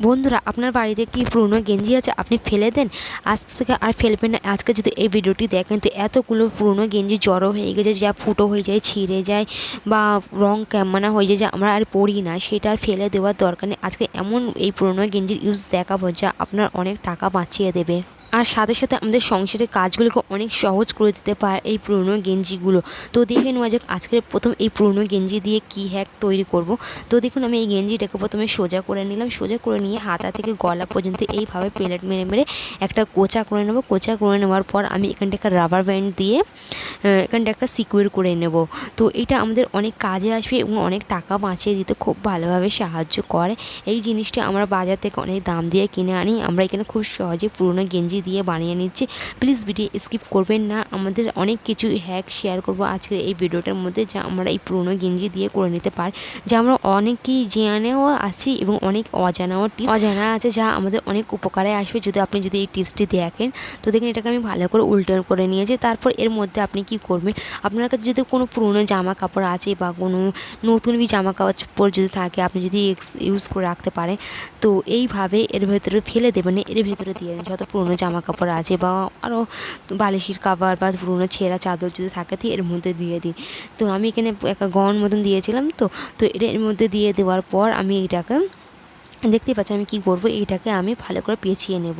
বন্ধুরা, আপনার বাড়িতে কি পুরনো গেঞ্জি আছে আপনি ফেলে দেন? আজ থেকে আর ফেলবেন না। আজকে যদি এই ভিডিওটি দেখেন তো এতগুলো পুরনো গেঞ্জি জড়ো হয়ে গেছে, যা ফুটো হয়ে যায়, ছিঁড়ে যায় বা রং কেমনা হয়ে যায়, যা আমরা আর পরি না, সেটা আর ফেলে দেওয়ার দরকার নেই। আজকে এমন এই পুরনো গেঞ্জির ইউজ দেখাবো যা আপনার অনেক টাকা বাঁচিয়ে দেবে, আর সাথে সাথে আমাদের সংসারের কাজগুলোকে অনেক সহজ করে দিতে পারে এই পুরনো গেঞ্জিগুলো। তো দেখে নেওয়া যাক আজকের প্রথম এই পুরনো গেঞ্জি দিয়ে কী হ্যাক তৈরি করব। তো দেখুন, আমি এই গেঞ্জিটাকে প্রথমে সোজা করে নিলাম। সোজা করে নিয়ে হাতা থেকে গলা পর্যন্ত এইভাবে প্লেট মেরে মেরে একটা কোঁচা করে নেব। কোঁচা করে নেওয়ার পর আমি এখানটা একটা রাবার ব্যান্ড দিয়ে এখানটা একটা সিকিউর করে নেব। তো এটা আমাদের অনেক কাজে আসবে এবং অনেক টাকা বাঁচিয়ে দিতে খুব ভালোভাবে সাহায্য করে। এই জিনিসটা আমরা বাজার থেকে অনেক দাম দিয়ে কিনে আনি, আমরা এখানে খুব সহজে পুরনো গেঞ্জি দিয়ে বানিয়ে নিচ্ছি। প্লিজ ভিডিও স্কিপ করবেন না, আমাদের অনেক কিছু হ্যাক শেয়ার করব আজকের এই ভিডিওটার মধ্যে, যা আমরা এই পুরনো গেঞ্জি দিয়ে করে নিতে পারি, যা আমরা অনেকেই জেনেও আছি এবং অনেক অজানা আছে, যা আমাদের অনেক উপকারে আসবে যদি এই টিপসটি দেখেন। তো দেখেন, এটাকে আমি ভালো করে উল্টো করে নিয়েছি। তারপর এর মধ্যে আপনি কি করবেন, আপনার কাছে যদি কোনো পুরনো জামা কাপড় আছে বা কোনো নতুন জামা কাপড় যদি থাকে, আপনি যদি ইউজ করে রাখতে পারেন, তো এইভাবে এর ভেতরে ফেলে দেবেন, এর ভেতরে দিয়ে দিন যত পুরনো জামা কাপড় আছে বা আরও বালিশের কভার বা পুরনো ছেঁড়া চাদর যদি থাকে, তো এর মধ্যে দিয়ে দিন। তো আমি এখানে একটা গন মতন দিয়েছিলাম, তো এর মধ্যে দিয়ে দেওয়ার পর আমি এইটাকে দেখতেই পাচ্ছি আমি কী করবো, এইটাকে আমি ভালো করে পেঁচিয়ে নেব।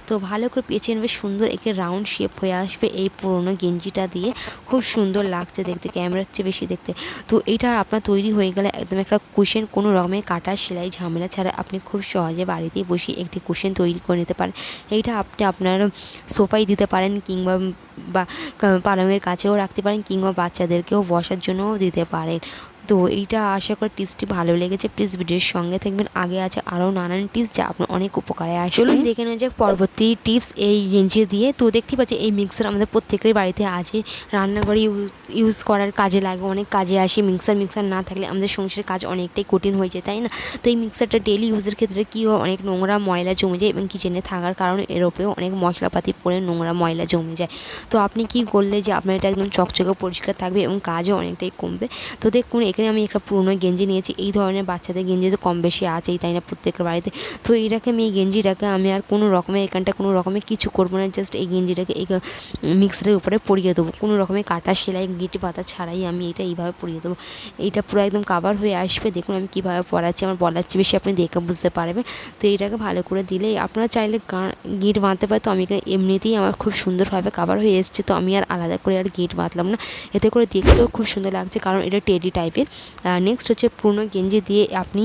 তো ভালো করে পেঁচিয়ে নেবে, সুন্দর একে রাউন্ড শেপ হয়ে আসবে এই পুরনো গেঞ্জিটা দিয়ে। খুব সুন্দর লাগছে দেখতে, ক্যামেরার চেয়ে বেশি দেখতে। তো এইটা আপনার তৈরি হয়ে গেলে একদম একটা কুশন, কোনো রকমের কাটা সেলাই ঝামেলা ছাড়া আপনি খুব সহজে বাড়িতেই বসে একটি কুশন তৈরি করে নিতে পারেন। এইটা আপনি আপনার সোফায় দিতে পারেন, কিংবা বা পালঙের কাছেও রাখতে পারেন, কিংবা বাচ্চাদেরকেও বসার জন্যও দিতে পারেন। তো এইটা আশা করি টিপসটি ভালো লেগেছে। প্লিজ ভিডিওর সঙ্গে থাকবেন, আগে আছে আরও নানান টিপস যা আপনার অনেক উপকারে আসবে। চলুন দেখে নেওয়া যাক পরবর্তী টিপস এই গেঞ্জি দিয়ে। তো দেখতে পাচ্ছি এই মিক্সার আমাদের প্রত্যেকেরই বাড়িতে আছে, রান্নাঘরে ইউজ করার কাজে লাগে, অনেক কাজে আসে। মিক্সার না থাকলে আমাদের সংসারের কাজ অনেকটাই কঠিন হয়ে যায়, তাই না? তো এই মিক্সারটা ডেলি ইউজের ক্ষেত্রে কী হয়, অনেক নোংরা ময়লা জমে যায় এবং কিচেনে থাকার কারণে এর ওপরেও অনেক মশলাপাতি পড়ে নোংরা ময়লা জমে যায়। তো আপনি কি করলে যে আপনার এটা একদম চকচকে পরিষ্কার থাকবে এবং কাজও অনেকটাই কমবে। তো দেখুন, এখানে আমি একটা পুরনো গেঞ্জি নিয়েছি। এই ধরনের বাচ্চাদের গেঞ্জি তো কম বেশি আছেই, তাই না, প্রত্যেকের বাড়িতে। তো এইটাকে আমি এই গেঞ্জিটাকে আমি আর কোনো রকমের এখানটা কোনো রকমের কিছু করবো না, জাস্ট এই গেঞ্জিটাকে এই মিক্সারের উপরে পরিয়ে দেবো। কোনো রকমের কাটা সেলাই গিটি পাতা ছাড়াই আমি এটা এইভাবে পরিয়ে দেবো। এইটা পুরো একদম কাভার হয়ে আসবে। দেখুন আমি কীভাবে পরাচ্ছি, আমার বলার চেয়ে বেশি আপনি দেখে বুঝতে পারবেন। তো এইটাকে ভালো করে দিলে আপনারা চাইলে গিট বাঁধতে পারে। তো আমি এখানে এমনিতেই আমার খুব সুন্দরভাবে কাভার হয়ে এসছে, তো আমি আর আলাদা করে আর গিট বাঁধলাম না। এতে করে দেখতেও খুব সুন্দর লাগছে, কারণ এটা টেডি টাইপের। নেক্সট হচ্ছে পুরনো গেঞ্জি দিয়ে আপনি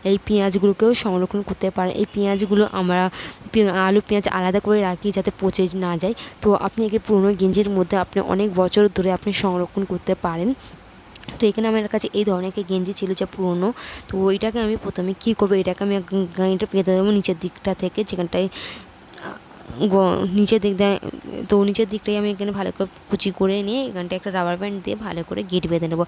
এই পেঁয়াজগুলোকেও সংরক্ষণ করতে পারেন। এই পেঁয়াজগুলো আমরা আলু পেঁয়াজ আলাদা করে রাখি যাতে পচে না যায়। তো আপনি একে পুরনো গেঞ্জির মধ্যে আপনি অনেক বছর ধরে আপনি সংরক্ষণ করতে পারেন। তো এখানে আমার কাছে এই ধরনের একটা গেঞ্জি ছিল যা পুরনো। তো ওইটাকে আমি প্রথমে কী করবো, এটাকে আমি গাঁইটা পেতে দেবো নিচের দিকটা থেকে, যেখানটায় নিচের দিক দিয়ে। তো নিচের দিকটাই আমি এখানে ভালো করে কুচি করে নিয়ে এখানটায় একটা রাবার ব্যান্ড দিয়ে ভালো করে গেট বেঁধে নেবো।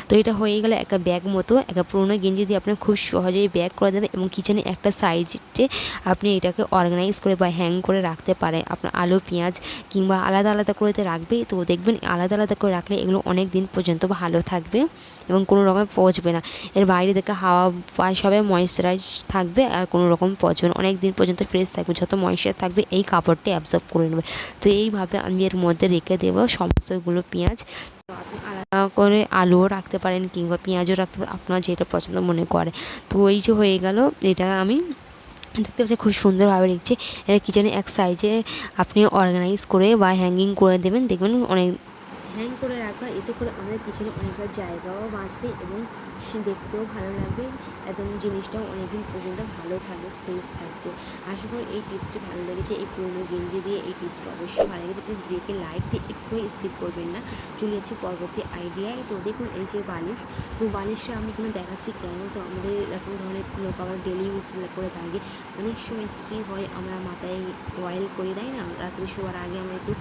তো এটা হয়ে গেলে একটা ব্যাগ মতো, একটা পুরোনো গেঞ্জি দিয়ে আপনি খুব সহজেই ব্যাগ করে দেবেন এবং কিচেনে একটা সাইডে আপনি এটাকে অর্গানাইজ করে বা হ্যাং করে রাখতে পারেন। আপনার আলু পেঁয়াজ কিংবা আলাদা আলাদা করে রাখবে, তো দেখবেন আলাদা আলাদা করে রাখলে এগুলো অনেক দিন পর্যন্ত ভালো থাকবে এবং কোনো রকম পচবে না। এর বাইরে থেকে হাওয়া পাস হবে, ময়েশ্চারাইজ থাকবে, আর কোনো রকম পচবে না, অনেক দিন পর্যন্ত ফ্রেশ থাকবে। যত ময়েশ্চার থাকবে এই কাপড়টি অ্যাবজর্ব করে নেবে। তো এইভাবে আমি এর মধ্যে রেখে দেবো সমস্তগুলো পেঁয়াজ। তো আপনি আলাদা করে আলুও রাখতে পারেন কিংবা পেঁয়াজও রাখতে পারেন, আপনার যেটা পছন্দ মনে করে। তো এই যে হয়ে গেল, এটা আমি দেখতে পাচ্ছি খুব সুন্দরভাবে রেখেছি। এটা কিচেনে এক সাইজে আপনি অর্গানাইজ করে বা হ্যাঙ্গিং করে দেবেন, দেখবেন অনেক হ্যাং করে রাখা। এতে করে আমাদের কিচেনে অনেকটা জায়গাও বাঁচবে এবং সে দেখতেও ভালো লাগবে, একদম জিনিসটাও অনেকদিন পর্যন্ত ভালো থাকবে, ফ্রেশ থাকবে। আশা করি এই টিপসটি ভালো লেগেছে। এই পুরনো গেঞ্জি দিয়ে এই টিপসটা অবশ্যই ভালো লেগেছে। প্লিজ ব্রেকে লাইক দিয়ে একটু স্কিপ করবেন না। চলে যাচ্ছি পরবর্তী আইডিয়ায়। তো দেখুন এই যে বালিশ, তো বালিশটা আমি এখানে দেখাচ্ছি কেন। তো আমাদের এরকম ধরনের লোক আবার ডেলি ইউজ করে থাকে। অনেক সময় কী হয়, আমরা মাথায় অয়েল করি, তাই না, রাত্রে শোয়ার আগে আমরা একটু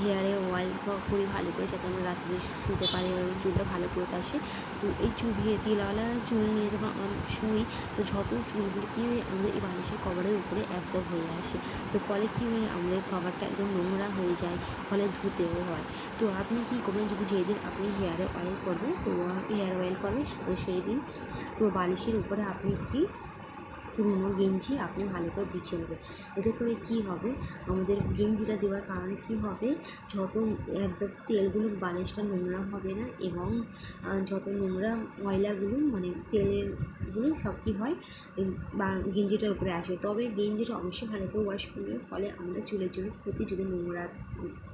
হেয়ারে অয়েল করি ভালো করে, যাতে আমরা রাত্রে শুতে পারি এবং চুলটা ভালো করে আসে। তো এই চুল দিয়ে তেলওয়ালা চুল নিয়ে যখন আমরা শুই, তো যত চুলগুলো কী হয় আমাদের এই বালিশের কভারের উপরে অ্যাবজর্ব হয়ে আসে। তো ফলে কী হয়, আমাদের কভারটা একদম নোংরা হয়ে যায়, ফলে ধুতেও হয়। তো আপনি কী করবেন, যদি যেদিন আপনি হেয়ারে অয়েল করবেন, তো হেয়ার অয়েল করবেন, তো সেই দিন তো বালিশের উপরে আপনি একটি পুরনো গেঞ্জি আপনি ভালো করে বিছিয়ে নেবেন। এতে করে কী হবে, আমাদের গেঞ্জিটা দেওয়ার কারণে কী হবে, যত একজাক্ট তেলগুলো বালিশটা নোংরা হবে না, এবং যত নোংরা ময়লাগুলো মানে তেলেরগুলো সব কী হয় বা গেঞ্জিটার উপরে আসে। তবে গেঞ্জিটা অবশ্যই ভালো করে ওয়াশ করলে, ফলে আমাদের চুলের জন্য ক্ষতি। যদি নোংরা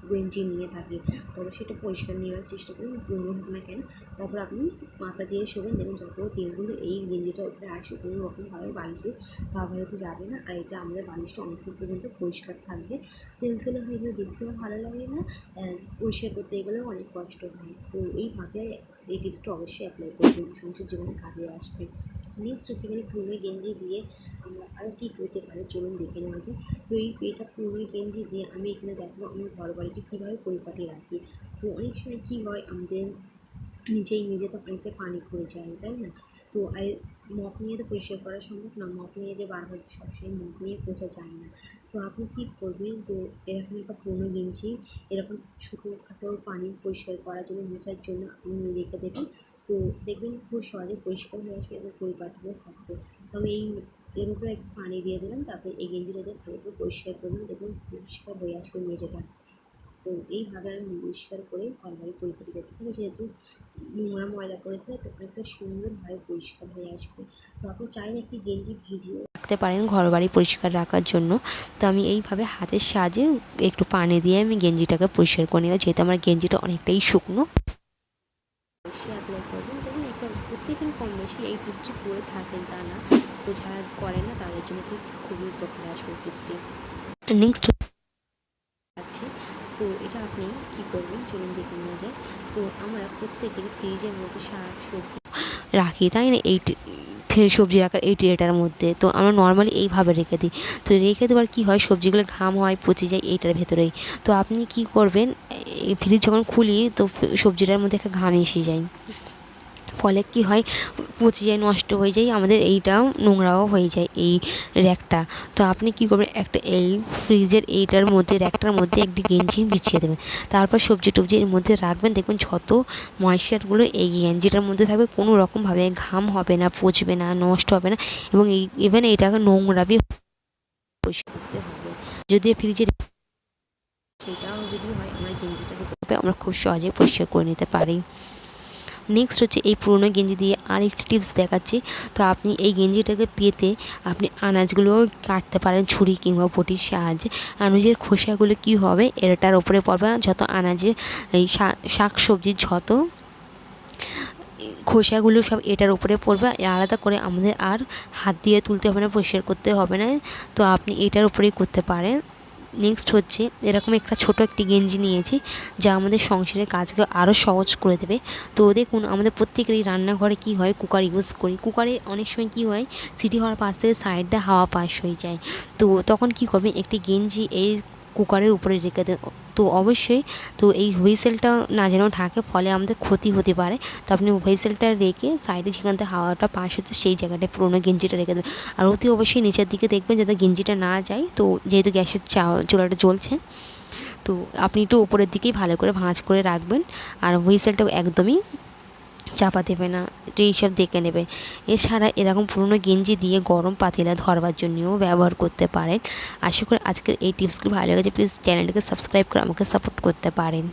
গেঞ্জি নিয়ে থাকি তবে সেটা পরিষ্কার নেওয়ার চেষ্টা করুন, পুরনো হোক না কেন। তারপর আপনি মাথা দিয়ে শোবেন, দেখুন যত তেলগুলো এই গেঞ্জিটার উপরে আসবে কোনো রকমভাবে বালিশে কাভারেতে যাবে না, আর এটা আমাদের বালিশটা অনেকক্ষণ পর্যন্ত পরিষ্কার থাকবে। তেল তেলে হয়ে গেলে দেখতেও ভালো লাগে না, পরিষ্কার করতে গেলেও অনেক কষ্ট হয়। তো এইভাবে এই টিপসটা অবশ্যই অ্যাপ্লাই করবেন, সংসার জীবনে কাজে আসবে। নেক্সট হচ্ছে এখানে পুরনো গেঞ্জি দিয়ে আমরা আরও কী করতে পারি, চলুন দেখে নেওয়া যায়। তো এটা পুরনো গেঞ্জি দিয়ে আমি এখানে দেখবো আমি ঘর বাড়িতে কীভাবে পরিপাটি রাখি। তো অনেক সময় কী হয়, আমাদের মেঝে তো অনেকটা পানি পড়ে যায়, তাই না? তো মপ নিয়ে তো পরিষ্কার করা সম্ভব না, মপ নিয়ে যে বারবার যে সবসময় মপ নিয়ে পোছা যায় না। তো আপনি কী করবেন, তো এরকম একটা পুরনো গেঞ্জি এরকম ছোটোখাটো পানি পরিষ্কার করার জন্য, মোছার জন্য আপনি রেখে দেবেন। তো দেখবেন খুব সহজে পরিষ্কার হয়ে আসবে এবং পরিপাটিও থাকবে। তো আমি এর উপরে একটু পানি দিয়ে দিলাম, তারপরে এই গেঞ্জিটা দিয়ে ভালো করে পরিষ্কার করবেন, দেখবেন পরিষ্কার হয়ে আসবে মেঝেটা। তো এইভাবে আমি পরিষ্কার করে ঘরবাড়ি পরিপাটি করতে পারি, যেহেতু নোংরা ময়লা পড়েছিল তো অনেকটা সুন্দরভাবে পরিষ্কার হয়ে আসবে। তো আপনি চাইলে একটি গেঞ্জি ভিজিয়ে রাখতে পারেন ঘরবাড়ি পরিষ্কার রাখার জন্য। তো আমি এইভাবে হাতের সাহায্যে একটু পানি দিয়ে আমি গেঞ্জিটাকে পরিষ্কার করে নিলাম, যেহেতু আমার গেঞ্জিটা অনেকটাই শুকনো। অবশ্যই অ্যাপ্লাই করবেন, দেখুন একটা প্রত্যেকদিন কম বেশি এই টিপসটি করে থাকেন তা না, তো যারা করে না তাদের জন্য খুবই উপকারে আসবে টিপসটি। নেক্সট আছে, তো এটা আপনি কী করবেন চলুন দেখে নেওয়া যায়। তো আমরা প্রত্যেকের ফ্রিজের মধ্যে শাক সবজি রাখি, তাই না? এই সবজি রাখার এই ট্রেটার মধ্যে তো আমরা নর্মালি এইভাবে রেখে দিই। তো রেখে দেওয়ার কী হয়, সবজিগুলো ঘাম হয়, পচে যায় এইটার ভেতরেই। তো আপনি কী করবেন, এই ফ্রিজ যখন খুলি তো সবজিটার মধ্যে একটা ঘাম এসে যায়, ফলে কী হয়, পচে যায়, নষ্ট হয়ে যায়, আমাদের এইটাও নোংরাও হয়ে যায় এই র্যাকটা। তো আপনি কী করবেন, একটা এই ফ্রিজের এইটার মধ্যে র্যাকটার মধ্যে একটি গেঞ্জি বিছিয়ে দেবেন, তারপর সবজি টবজি এর মধ্যে রাখবেন, দেখবেন যত ময়েশ্চারগুলো এই গেঞ্জিটার মধ্যে থাকবে কোনো রকমভাবে ঘাম হবে না, পচবে না, নষ্ট হবে না, এবং ইভেন এইটাকে নোংরাবি পরিষ্কার করতে হবে। যদি ফ্রিজের সেটাও যদি হয়, আমরা গেঞ্জিটাকে আমরা খুব সহজে পরিষ্কার করে নিতে পারি। নেক্সট হচ্ছে এই পুরনো গেঞ্জি দিয়ে আরেকটি টিপস দেখাচ্ছি। তো আপনি এই গেঞ্জিটাকে পেতে আপনি আনাজগুলোও কাটতে পারেন ছুরি কিংবা বটির সাহায্যে। আনাজের খোসাগুলো কী হবে, এটার ওপরে পড়বে, যত আনাজের এই শাক সবজির যত খোসাগুলো সব এটার উপরে পড়বে, আলাদা করে আমাদের আর হাত দিয়ে তুলতে হবে না, পরিষ্কার করতে হবে না। তো আপনি এটার উপরেই করতে পারেন। নেক্সট হচ্ছে এরকম একটা ছোটো একটি গেঞ্জি নিয়েছি, যা আমাদের সংসারের কাজকে আরও সহজ করে দেবে। তো দেখুন আমাদের প্রত্যেকেরই রান্নাঘরে কী হয়, কুকার ইউজ করি, কুকারে অনেক সময় কী হয়, সিটি হওয়ার পাশ থেকে সাইডটা হাওয়া পাস হয়ে যায়। তো তখন কী করবেন, একটি গেঞ্জি এই কুকারের উপরে রেখে দেন। তো অবশ্যই তো এই হুইসেলটা না যেন ঢাকে, ফলে আমাদের ক্ষতি হতে পারে। তো আপনি হুইসেলটা রেখে সাইডে যেখান থেকে হাওয়াটা পাস হচ্ছে সেই জায়গাটায় পুরোনো গেঞ্জিটা রেখে দেবেন। আর অতি অবশ্যই নিচের দিকে দেখবেন যাতে গেঞ্জিটা না যায়। তো যেহেতু গ্যাসের চুলাটা জ্বলছে, তো আপনি একটু উপরের দিকেই ভালো করে ভাঁজ করে রাখবেন, আর হুইসেলটাও একদমই চাপা দেবে না, এইসব দেখে নেবে। এছাড়া এরকম পুরনো গেঞ্জি দিয়ে গরম পাতিলা ধরবার জন্যও ব্যবহার করতে পারেন। আশা করি আজকের এই টিপসগুলো ভালো লেগেছে। প্লিজ চ্যানেলটাকে সাবস্ক্রাইব করে আমাকে সাপোর্ট করতে পারেন।